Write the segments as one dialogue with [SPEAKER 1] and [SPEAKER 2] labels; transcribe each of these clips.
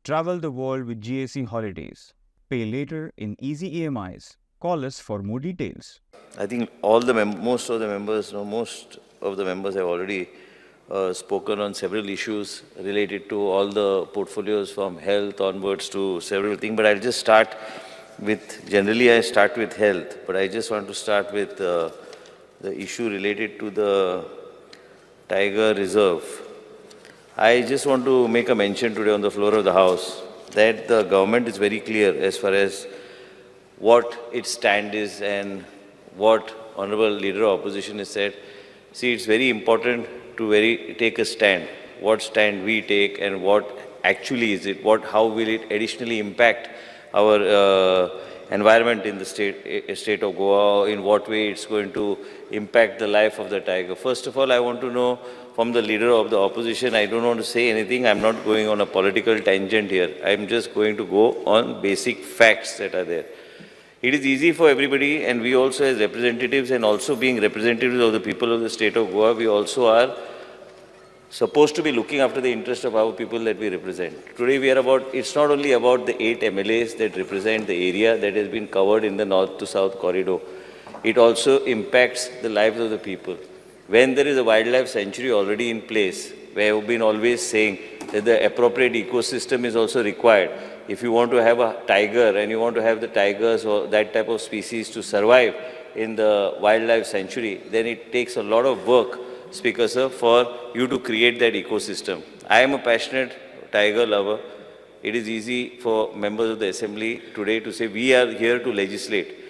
[SPEAKER 1] Travel the world with GAC Holidays. Pay later in easy EMIs. Call us for more details.
[SPEAKER 2] I think most of the members have already spoken on several issues related to all the portfolios from health onwards to several things. But I'll just start with, generally I start with health, but I just want to start with the issue related to the Tiger Reserve. I just want to make a mention today on the floor of the House that the government is very clear as far as what its stand is and what Honorable Leader of Opposition has said. See, it's very important to take a stand. What stand we take and what actually is it, how will it additionally impact our environment in the state of Goa, in what way it's going to impact the life of the tiger. First of all, I want to know from the Leader of the Opposition, I don't want to say anything, I'm not going on a political tangent here. I'm just going to go on basic facts that are there. It is easy for everybody, and we also as representatives and also being representatives of the people of the state of Goa, we also are supposed to be looking after the interest of our people that we represent. Today it's not only about the 8 MLAs that represent the area that has been covered in the north to south corridor. It also impacts the lives of the people. When there is a wildlife sanctuary already in place, where I have been always saying that the appropriate ecosystem is also required. If you want to have a tiger and you want to have the tigers or that type of species to survive in the wildlife sanctuary, then it takes a lot of work, Speaker Sir, for you to create that ecosystem. I am a passionate tiger lover. It is easy for members of the Assembly today to say we are here to legislate.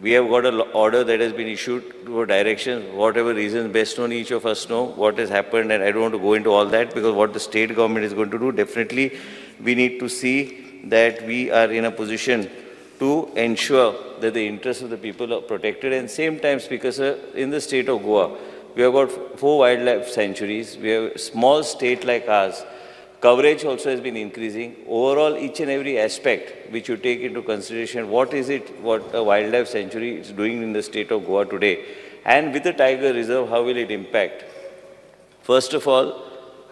[SPEAKER 2] We have got an order that has been issued for directions, whatever reasons best known, each of us know what has happened, and I don't want to go into all that because what the state government is going to do, definitely we need to see that we are in a position to ensure that the interests of the people are protected. And same time, Speaker Sir, in the state of Goa, we have got 4 wildlife sanctuaries. We have a small state like ours. Coverage also has been increasing. Overall, each and every aspect which you take into consideration, what a wildlife sanctuary is doing in the state of Goa today, and with the Tiger Reserve, how will it impact? First of all,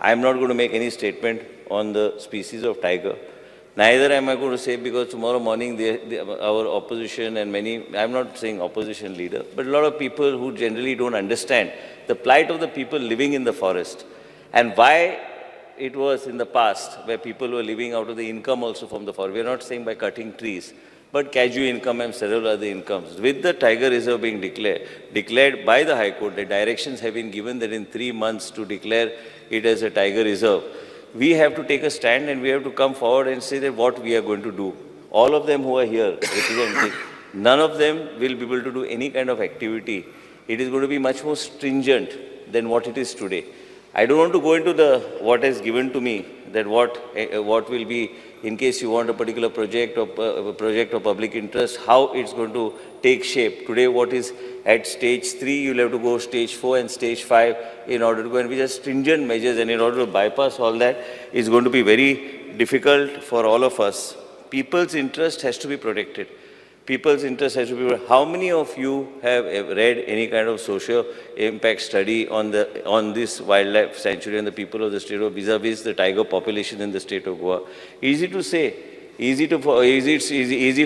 [SPEAKER 2] I am not going to make any statement on the species of tiger. Neither am I going to say, because tomorrow morning our opposition and many, I'm not saying opposition leader, but a lot of people who generally don't understand the plight of the people living in the forest and why it was in the past where people were living out of the income also from the forest. We are not saying by cutting trees, but casual income and several other incomes. With the Tiger Reserve being declared by the High Court, the directions have been given that in 3 months to declare it as a Tiger Reserve. We have to take a stand and we have to come forward and say that what we are going to do. All of them who are here representing, none of them will be able to do any kind of activity. It is going to be much more stringent than what it is today. I don't want to go into what is given to me, that what will be in case you want a particular project or a project of public interest, how it's going to take shape. Today, what is at stage 3, you'll have to go stage 4 and stage 5 in order to go, and with just stringent measures, and in order to bypass all that, is going to be very difficult for all of us. People's interest has to be protected. People's interest has to be. How many of you have read any kind of social impact study on this wildlife sanctuary and the people of the state of vis-a-vis the tiger population in the state of Goa? Easy to say. Easy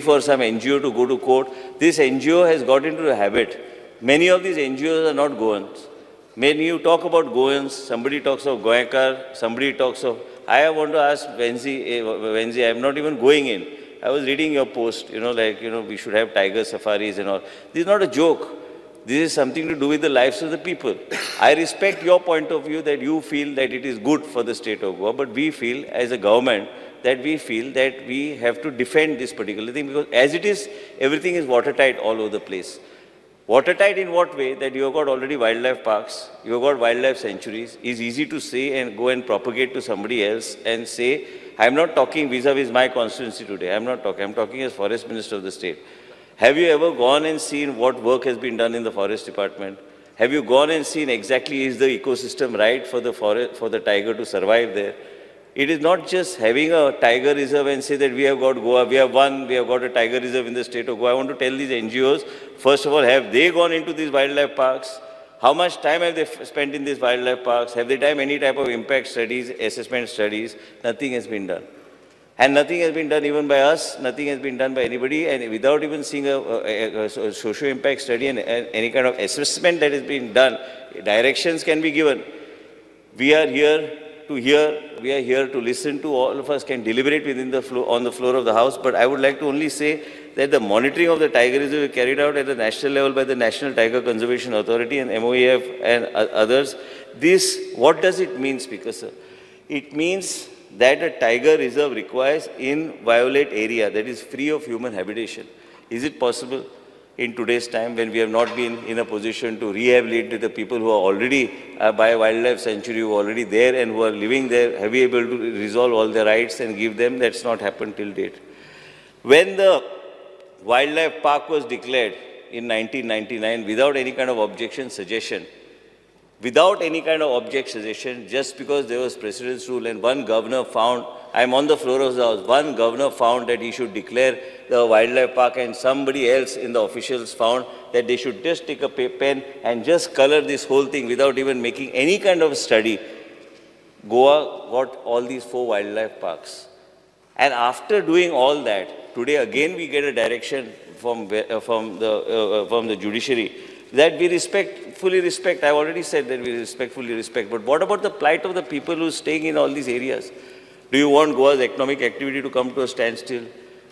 [SPEAKER 2] for some NGO to go to court. This NGO has got into a habit. Many of these NGOs are not Goans. When you talk about Goans, somebody talks of Goyakar, somebody talks of. I want to ask Venzi, I'm not even going in. I was reading your post, we should have tiger safaris and all. This is not a joke. This is something to do with the lives of the people. I respect your point of view that you feel that it is good for the state of Goa, but we feel as a government that we have to defend this particular thing, because as it is, everything is watertight all over the place. Watertight in what way? That you have got already wildlife parks, you have got wildlife sanctuaries. It's easy to say and go and propagate to somebody else and say, I'm not talking vis-a-vis my constituency today. I'm talking as Forest Minister of the state. Have you ever gone and seen what work has been done in the Forest Department? Have you gone and seen exactly is the ecosystem right for the tiger to survive there? It is not just having a tiger reserve and say that we have got Goa, we have got a tiger reserve in the state of Goa. I want to tell these NGOs, first of all, have they gone into these wildlife parks? How much time have they spent in these wildlife parks? Have they done any type of impact studies, assessment studies? Nothing has been done. And nothing has been done even by us, nothing has been done by anybody, and without even seeing a social impact study and any kind of assessment that is being done, directions can be given. We are here to hear, we are here to listen to, all of us can deliberate within the floor, on the floor of the House, but I would like to only say that the monitoring of the tiger reserve is carried out at the national level by the National Tiger Conservation Authority and MOEF and others. This, what does it mean, Speaker Sir? It means that a tiger reserve requires inviolate area that is free of human habitation. Is it possible in today's time when we have not been in a position to rehabilitate the people who are already by a wildlife sanctuary, who are already there and who are living there, have we able to resolve all their rights and give them? That's not happened till date. When the wildlife park was declared in 1999 without any kind of objection, suggestion, without any kind of object suggestion, just because there was precedence rule and one governor found, I'm on the floor of the House, one governor found that he should declare the wildlife park and somebody else in the officials found that they should just take a pen and just color this whole thing without even making any kind of study. Goa got all these 4 wildlife parks. And after doing all that, today again we get a direction from the judiciary that we fully respect. I've already said that we fully respect. But what about the plight of the people who are staying in all these areas? Do you want Goa's economic activity to come to a standstill?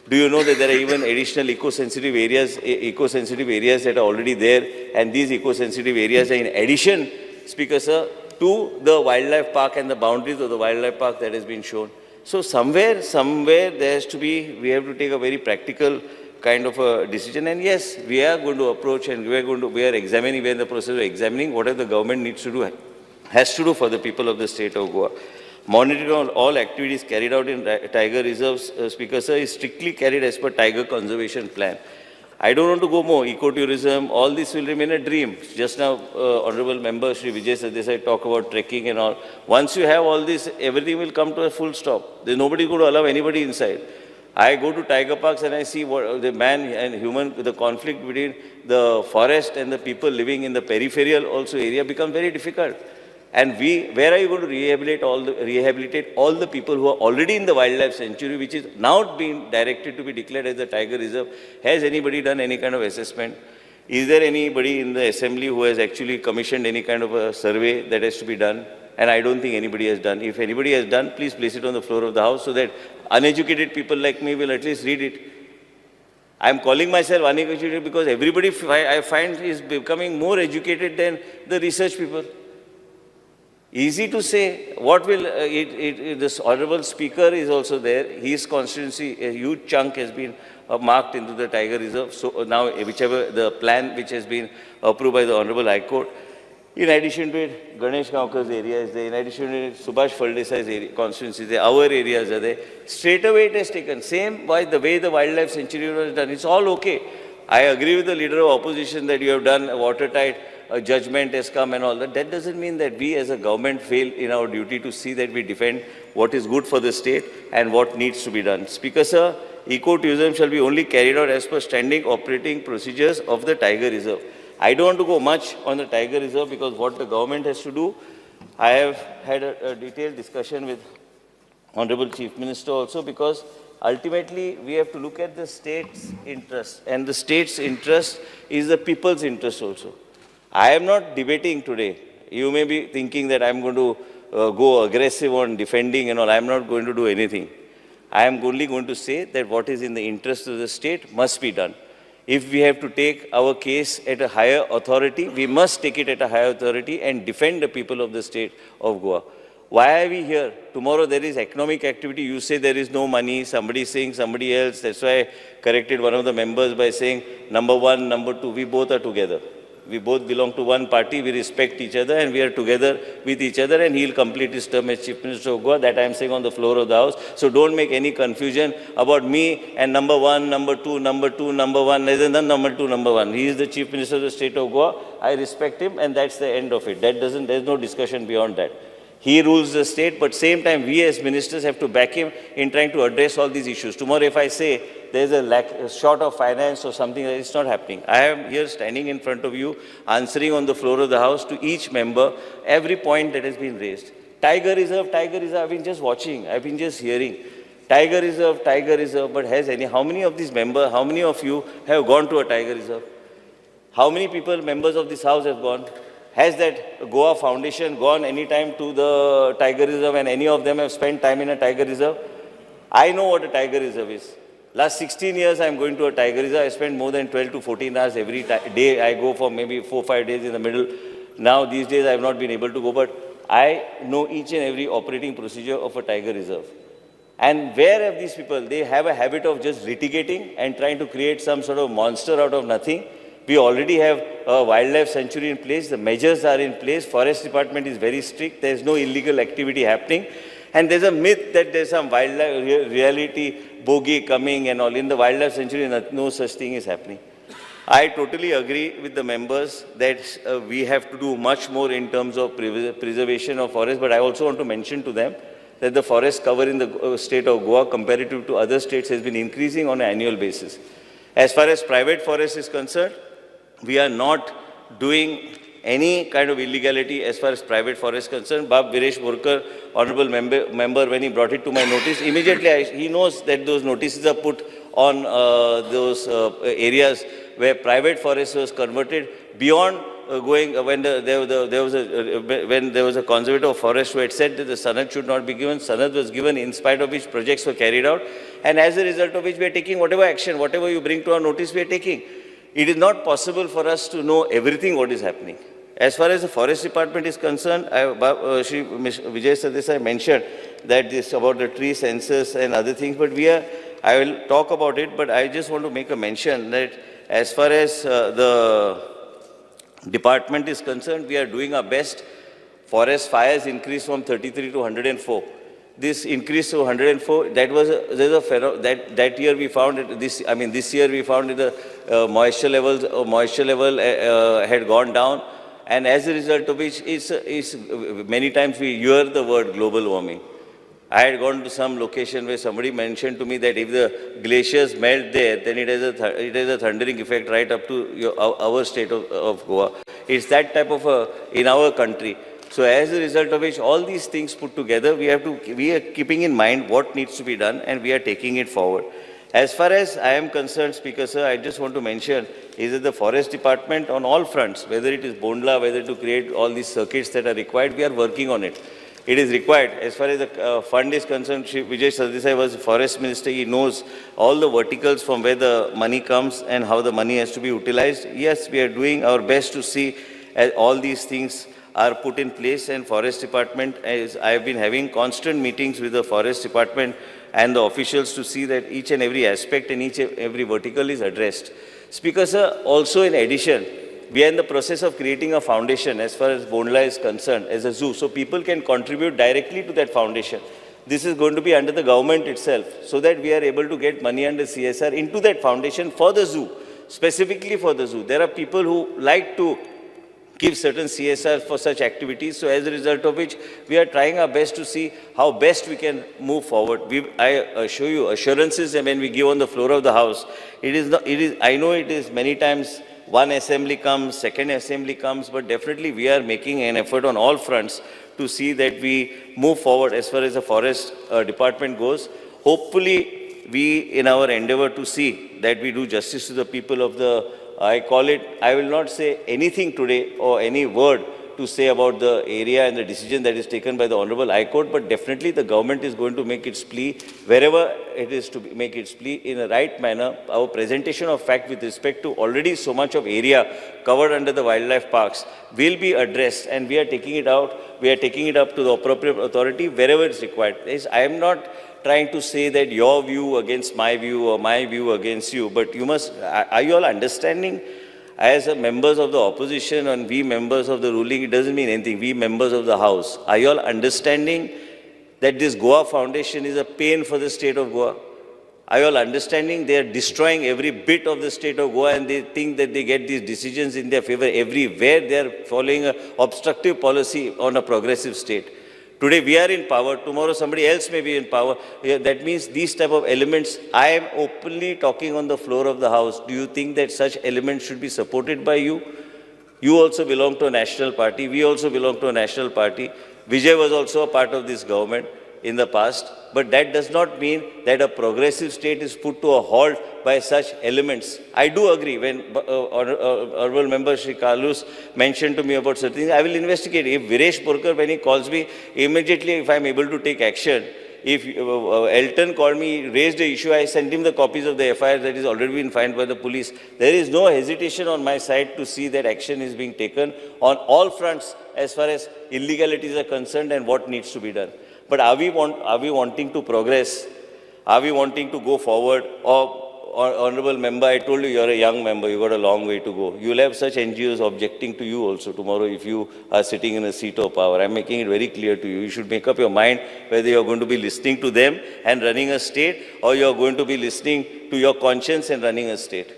[SPEAKER 2] Do you know that there are even additional eco-sensitive areas that are already there? And these eco-sensitive areas are in addition, Speaker Sir, to the wildlife park and the boundaries of the wildlife park that has been shown. So somewhere there has to be, we have to take a very practical kind of a decision. And yes, we are going to approach and we are examining, we are in the process of examining what the government needs to do, has to do for the people of the state of Goa. Monitoring on all activities carried out in tiger reserves, Speaker Sir, is strictly carried as per Tiger Conservation Plan. I don't want to go more. Ecotourism, all this will remain a dream. Just now, Honorable Member Shri Vijay Sardesai talk about trekking and all. Once you have all this, everything will come to a full stop. There's nobody going to allow anybody inside. I go to tiger parks and I see what the man and human, the conflict between the forest and the people living in the peripheral also area becomes very difficult. And where are you going to rehabilitate all the people who are already in the wildlife sanctuary, which is now being directed to be declared as a tiger reserve? Has anybody done any kind of assessment? Is there anybody in the assembly who has actually commissioned any kind of a survey that has to be done? And I don't think anybody has done. If anybody has done, please place it on the floor of the House so that uneducated people like me will at least read it. I'm calling myself uneducated because everybody I find is becoming more educated than the research people. Easy to say. What will this honorable speaker is also there. His constituency, a huge chunk has been marked into the tiger reserve. So now, whichever the plan which has been approved by the Honorable High Court, in addition to it, Ganesh Gaonkar's area is there. In addition to it, Subhash Phaldesai's constituency is there. Our areas are there. Straight away it has taken. Same by the way the wildlife sanctuary was done. It's all okay. I agree with the leader of opposition that you have done a watertight judgment has come and all that. That doesn't mean that we as a government fail in our duty to see that we defend what is good for the state and what needs to be done. Speaker Sir, ecotourism shall be only carried out as per standing operating procedures of the Tiger Reserve. I don't want to go much on the Tiger Reserve because what the government has to do, I have had a detailed discussion with Honorable Chief Minister also, because ultimately we have to look at the state's interest, and the state's interest is the people's interest also. I am not debating today. You may be thinking that I'm going to go aggressive on defending and all. I'm not going to do anything. I am only going to say that what is in the interest of the state must be done. If we have to take our case at a higher authority, we must take it at a higher authority and defend the people of the state of Goa. Why are we here? Tomorrow there is economic activity. You say there is no money. Somebody is saying somebody else. That's why I corrected one of the members by saying number one, number two, we both are together. We both belong to one party, we respect each other, and we are together with each other, and he'll complete his term as Chief Minister of Goa. That I am saying on the floor of the House. So don't make any confusion about me and number one, number two, number two, number one. There's none number two, number one. He is the Chief Minister of the state of Goa. I respect him, and that's the end of it. There's no discussion beyond that. He rules the state, but same time, we as ministers have to back him in trying to address all these issues. Tomorrow, if I say there's a short of finance or something, it's not happening. I am here standing in front of you, answering on the floor of the House to each member every point that has been raised. Tiger Reserve, I've been just watching, I've been just hearing. Tiger Reserve, but how many of these members, how many of you have gone to a Tiger Reserve? How many people, members of this house, have gone? Has that Goa Foundation gone any time to the Tiger Reserve, and any of them have spent time in a Tiger Reserve? I know what a Tiger Reserve is. Last 16 years, I am going to a Tiger Reserve. I spend more than 12 to 14 hours every day. I go for maybe 4-5 days in the middle. Now, these days, I have not been able to go, but I know each and every operating procedure of a Tiger Reserve. And where have these people? They have a habit of just litigating and trying to create some sort of monster out of nothing. We already have a wildlife sanctuary in place. The measures are in place. Forest department is very strict. There is no illegal activity happening. And there's a myth that there's some wildlife reality bogey coming and all. In the wildlife sanctuary, no such thing is happening. I totally agree with the members that we have to do much more in terms of preservation of forest. But I also want to mention to them that the forest cover in the state of Goa, comparative to other states, has been increasing on an annual basis. As far as private forest is concerned, we are not doing any kind of illegality as far as private forest is concerned. Bab Viresh Borkar, honorable member, when he brought it to my notice, immediately he knows that those notices are put on those areas where private forest was converted beyond when there was a conservator of forest who had said that the sanad should not be given. Sanad was given, in spite of which projects were carried out, and as a result of which we are taking whatever action, whatever you bring to our notice, we are taking. It is not possible for us to know everything what is happening. As far as the forest department is concerned, Shri Vijay Sardesai mentioned that this about the tree census and other things, but I will talk about it, but I just want to make a mention that as far as the department is concerned, we are doing our best. Forest fires increased from 33 to 104. This increase to 104, that year we found it, this year we found it, moisture level had gone down, and as a result of which many times we hear the word global warming. I had gone to some location where somebody mentioned to me that if the glaciers melt there, then it has a thundering effect right up to our state of Goa. It's that type of in our country. So as a result of which, all these things put together, we are keeping in mind what needs to be done, and we are taking it forward. As far as I am concerned, Speaker Sir, I just want to mention is that the forest department on all fronts, whether it is Bondla, whether to create all these circuits that are required, we are working on it. It is required. As far as the fund is concerned, Shri Vijay Sardesai was forest minister. He knows all the verticals from where the money comes and how the money has to be utilized. Yes, we are doing our best to see all these things are put in place, and forest department, as I have been having constant meetings with the forest department and the officials to see that each and every aspect and each and every vertical is addressed. Speaker Sir, also in addition, we are in the process of creating a foundation as far as Bondla is concerned as a zoo, so people can contribute directly to that foundation. This is going to be under the government itself, so that we are able to get money under CSR into that foundation for the zoo, specifically for the zoo. There are people who like to give certain CSR for such activities. So as a result of which, we are trying our best to see how best we can move forward. I assure you, assurances when we give on the floor of the House, I know it is many times one assembly comes, second assembly comes, but definitely we are making an effort on all fronts to see that we move forward as far as the forest department goes. Hopefully, we, in our endeavor to see that we do justice to the people of the I will not say anything today or any word to say about the area and the decision that is taken by the Honorable High Court, but definitely the government is going to make its plea wherever it is to make its plea in the right manner. Our presentation of fact with respect to already so much of area covered under the wildlife parks will be addressed, and we are taking it out. We are taking it up to the appropriate authority wherever it's required. I am not trying to say that your view against my view or my view against you, but are you all understanding? As members of the opposition and we members of the ruling, it doesn't mean anything. We members of the House, are you all understanding that this Goa Foundation is a pain for the state of Goa? Are you all understanding they are destroying every bit of the state of Goa, and they think that they get these decisions in their favor everywhere? They are following an obstructive policy on a progressive state. Today we are in power, tomorrow somebody else may be in power. That means these type of elements, I am openly talking on the floor of the House. Do you think that such elements should be supported by you? You also belong to a national party. We also belong to a national party. Vijay was also a part of this government. in the past, but that does not mean that a progressive state is put to a halt by such elements. I do agree when Honorable Member Shri Kalus mentioned to me about certain things, I will investigate. If Viresh Borkar, when he calls me, immediately if I am able to take action, if Elton called me, raised the issue, I sent him the copies of the FIR that is already been filed by the police. There is no hesitation on my side to see that action is being taken on all fronts as far as illegalities are concerned and what needs to be done. But are we wanting to progress? Are we wanting to go forward? Or, Honorable Member, I told you you're a young member, you got a long way to go. You'll have such NGOs objecting to you also tomorrow if you are sitting in a seat of power. I'm making it very clear to you. You should make up your mind whether you're going to be listening to them and running a state or you're going to be listening to your conscience and running a state.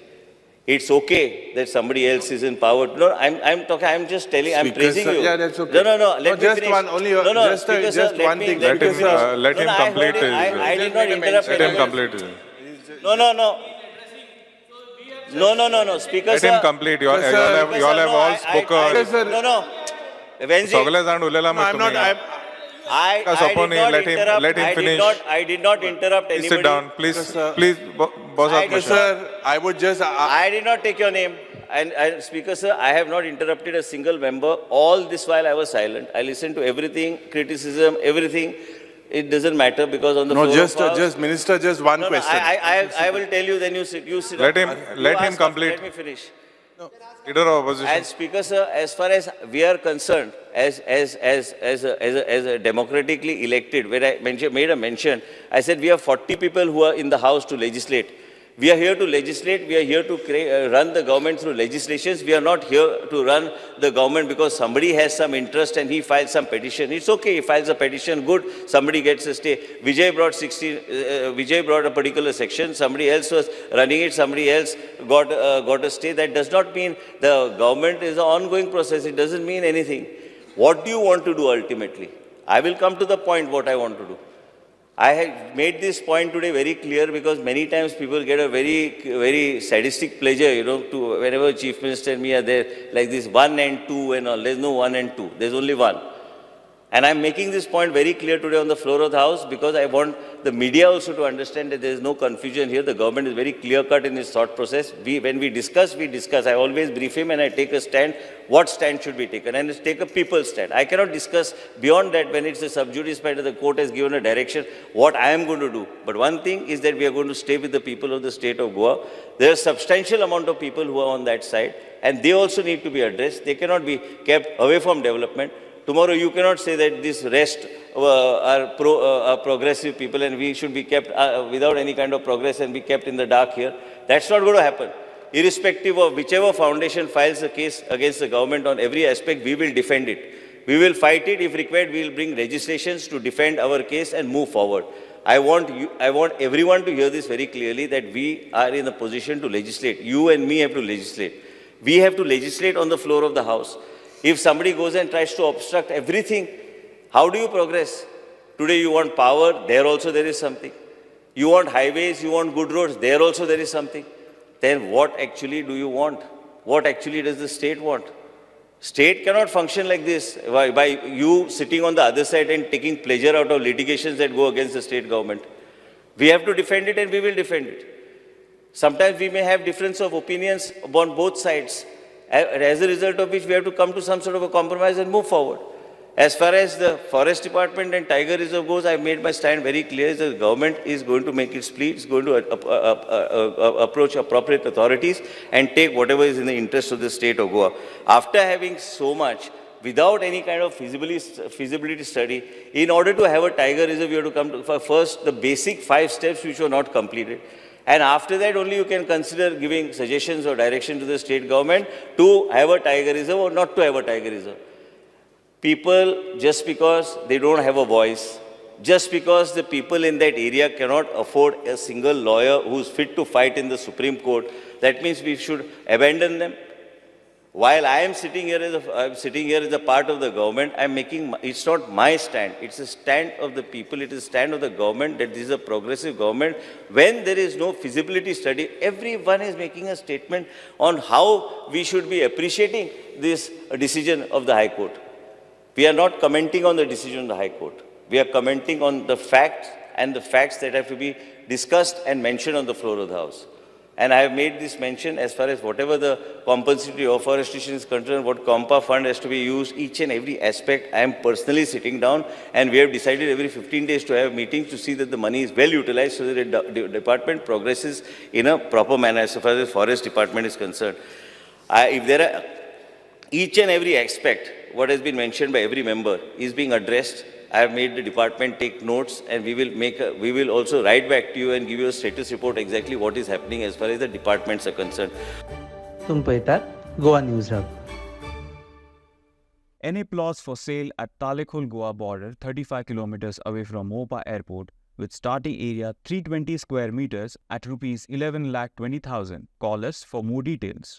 [SPEAKER 2] It's okay that somebody else is in power. No, I'm just telling, I'm praising you.
[SPEAKER 3] Yeah, that's okay.
[SPEAKER 2] No, let me
[SPEAKER 3] just
[SPEAKER 2] finish.
[SPEAKER 3] one, only
[SPEAKER 2] no,
[SPEAKER 3] just
[SPEAKER 2] let
[SPEAKER 3] one thing. Let him
[SPEAKER 2] complete
[SPEAKER 3] his.
[SPEAKER 2] I did not interrupt.
[SPEAKER 3] Let him complete his.
[SPEAKER 2] No. Speaker,
[SPEAKER 4] Let
[SPEAKER 2] sir.
[SPEAKER 4] him complete. You all have all spoken.
[SPEAKER 2] No. Venzi,
[SPEAKER 4] Sogale jaan ulela
[SPEAKER 3] No, I'm not.
[SPEAKER 4] let him finish.
[SPEAKER 2] I did not interrupt anybody.
[SPEAKER 4] Sit down, please.
[SPEAKER 3] sir.
[SPEAKER 4] Please, boss
[SPEAKER 2] I
[SPEAKER 4] up.
[SPEAKER 2] did
[SPEAKER 3] Sir, I would just.
[SPEAKER 2] I did not take your name. And Speaker, sir, I have not interrupted a single member. All this while I was silent. I listened to everything, criticism, everything. It doesn't matter because on the
[SPEAKER 3] No,
[SPEAKER 2] floor
[SPEAKER 3] just,
[SPEAKER 2] of
[SPEAKER 3] just Minister, just one
[SPEAKER 2] no,
[SPEAKER 3] question.
[SPEAKER 2] I will tell you. Then you sit.
[SPEAKER 4] Let him-
[SPEAKER 2] You
[SPEAKER 4] let him
[SPEAKER 2] ask
[SPEAKER 4] complete.
[SPEAKER 2] Let me finish.
[SPEAKER 4] Leader of opposition.
[SPEAKER 2] And Speaker, sir, as far as we are concerned, as a democratically elected, where I made a mention, I said we have 40 people who are in the House to legislate. We are here to legislate. We are here to run the government through legislations. We are not here to run the government because somebody has some interest and he files some petition. It's okay. He files a petition. Good. Somebody gets a stay. Vijay brought a particular section. Somebody else was running it. Somebody else got a stay. That does not mean the government is an ongoing process. It doesn't mean anything. What do you want to do ultimately? I will come to the point what I want to do. I have made this point today very clear because many times people get a very sadistic pleasure, to whenever Chief Minister and me are there, like this 1 and 2 and all. There's no 1 and 2. There's only 1. And I'm making this point very clear today on the floor of the House because I want the media also to understand that there is no confusion here. The government is very clear-cut in its thought process. When we discuss. I always brief him and I take a stand, what stand should be taken. And it's take a people's stand. I cannot discuss beyond that when it's a sub judice matter, the court has given a direction, what I am going to do. But one thing is that we are going to stay with the people of the state of Goa. There are a substantial amount of people who are on that side and they also need to be addressed. They cannot be kept away from development. Tomorrow you cannot say that this rest are progressive people and we should be kept without any kind of progress and be kept in the dark here. That's not going to happen. Irrespective of whichever foundation files a case against the government on every aspect, we will defend it. We will fight it. If required, we will bring legislations to defend our case and move forward. I want everyone to hear this very clearly that we are in a position to legislate. You and me have to legislate. We have to legislate on the floor of the House. If somebody goes and tries to obstruct everything, how do you progress? Today you want power, there also there is something. You want highways, you want good roads, there also there is something. Then what actually do you want? What actually does the state want? State cannot function like this by you sitting on the other side and taking pleasure out of litigations that go against the state government. We have to defend it and we will defend it. Sometimes we may have difference of opinions on both sides. As a result of which we have to come to some sort of a compromise and move forward. As far as the Forest Department and Tiger Reserve goes, I've made my stand very clear. The government is going to make its plea. It's going to approach appropriate authorities and take whatever is in the interest of the state of Goa. After having so much, without any kind of feasibility study, in order to have a Tiger Reserve, you have to come to first the basic 5 steps which were not completed. And after that only you can consider giving suggestions or direction to the state government to have a Tiger Reserve or not to have a Tiger Reserve. People, just because they don't have a voice, just because the people in that area cannot afford a single lawyer who's fit to fight in the Supreme Court, that means we should abandon them. While I am sitting here as a part of the government, it's not my stand. It's a stand of the people. It is a stand of the government that this is a progressive government. When there is no feasibility study, everyone is making a statement on how we should be appreciating this decision of the High Court. We are not commenting on the decision of the High Court. We are commenting on the facts and the facts that have to be discussed and mentioned on the floor of the House. And I have made this mention as far as whatever the compensatory afforestation is concerned, what COMPA fund has to be used, each and every aspect. I am personally sitting down, and we have decided every 15 days to have meetings to see that the money is well utilized so that the department progresses in a proper manner as far as the forest department is concerned. If there are each and every aspect, what has been mentioned by every member is being addressed. I have made the department take notes, and we will also write back to you and give you a status report exactly what is happening as far as the departments are concerned.
[SPEAKER 5] तुम्ही पाहतात Goa news hub.
[SPEAKER 1] NA plots for sale at Talekhol Goa border 35 kilometers away from Mopa Airport with starting area 320 square meters at rupees 11,20,000. Call us for more details.